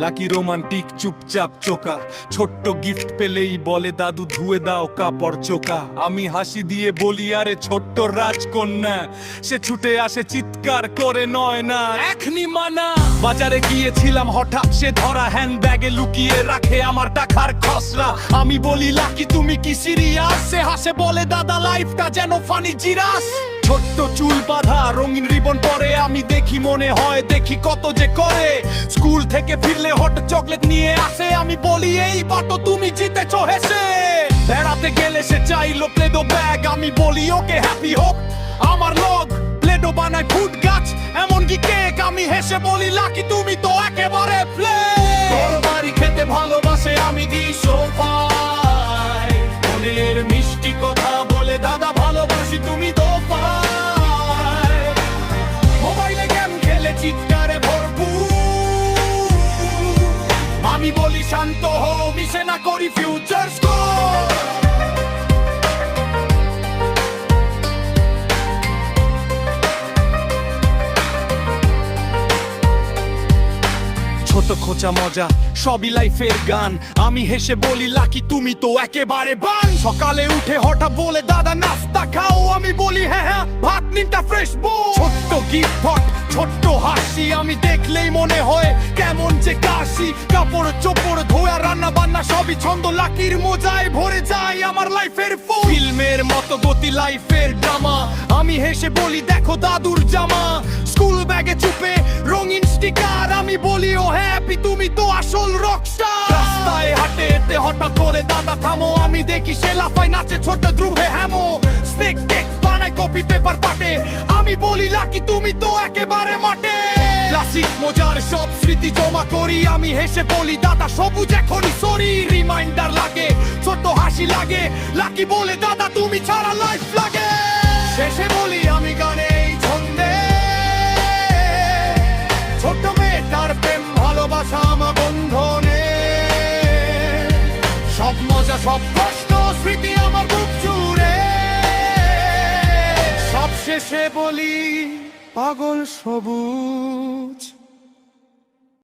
Lucky romantic চুপচাপ চোকা, ছোট্ট গিফট পেলেই বলে দাদু ধুয়ে দাও কাপড় চোকা। আমি হাসি দিয়ে বলি আরে ছোট্ট রাজকন্যা, সে ছুটে আসে চিৎকার করে নয় না এখনি মানা। বাজারে গিয়েছিলাম হঠাৎ সে ধরা হ্যান্ড ব্যাগে লুকিয়ে রাখে আমার টাকার খসড়া। আমি বলি লাকি তুমি কি সিরিয়াস? সে হাসে বলে দাদা লাইফটা যেন ফানি জিরাস। ছোট্ট চুল বাঁধা রঙিন রিবন পরে আমি দেখি মনে হয় দেখি কত যে করে। স্কুল থেকে ফিরলে হট চকলেট নিয়ে আসে, আমি বলি এই বাটো তুমি জিতেছো হেসে। বেড়াতে গেলে সে চাইলো প্লেডো ব্যাগ, আমি বলি ওকে হ্যাপি হোক আমার লগ। প্লেডো বানায় ফুড গাছ এমনকি কেক, আমি হেসে বলি লাকি তুমি তো একেবারে প্লে। তোর বাড়ি খেতে ভালোবাসে আমি দিই সোফায়, মনের মিষ্টি কথা বলে দাদা ভালোবাসি তুমি তো পায়। মোবাইলে গেম খেলে চিৎকারে ভরপুর, আমি বলি শান্ত হও মিশে না করি ফিউচার স্কোর। ছোট খোঁচা মজা সবই লাইফের গান, আমি হেসে বলি লাকি তুমি তো একেবারে বান। সকালে উঠে হঠাৎ বলে দাদা নাস্তা খাও, আমি বলি হ্যাঁ হ্যাঁ ভাত নিনটা ফ্রেশ বো। ছোট্ট গিফট ছোট্ট হাসি, আমি দেখলেই মনে হয় কেমন যে কাশি। কাপড় চোপড় ধোয়া রান্না বান্না সবই ছন্দ, লাকির মজায় ভরে যায় আমার লাইফের ফুল। ফিল্মের মতো গতি লাইফের ড্রামা, আমি হেসে বলি দেখো দাদুর জামা। স্কুল ব্যাগে চুপে রঙিন স্টিকার, আমি বলি ও হ্যাপি তুমি তো আসল রকস্টার। রাস্তায় হাঁটে এতে হঠাৎ করে দাদা থামো, আমি দেখি সে লাফায় নাচে ছোট ধ্রুবে হ্যামো। স্নেক কেক বানায় কপি পেপার পাটে, আমি বলি লাকি তুমি তো একেবারে মাঠে। ক্লাসিক মজার সব স্মৃতি জমা করি, আমি হেসে বলি দাদা সবুজ এখনই সরি। রিমাইন্ডার লাগে ছোট হাসি লাগে, লাকি বলে দাদা তুমি ছাড়া লাইফ লাগে। শেষে বলি আমি গানে এই ছন্দে, ছোট্ট মেয়েটার প্রেম ভালোবাসা আমার বন্ধনে। সব মজা সব কষ্ট স্মৃতি আমার বুক জুড়ে, সব শেষে বলি পাগল সবুজ।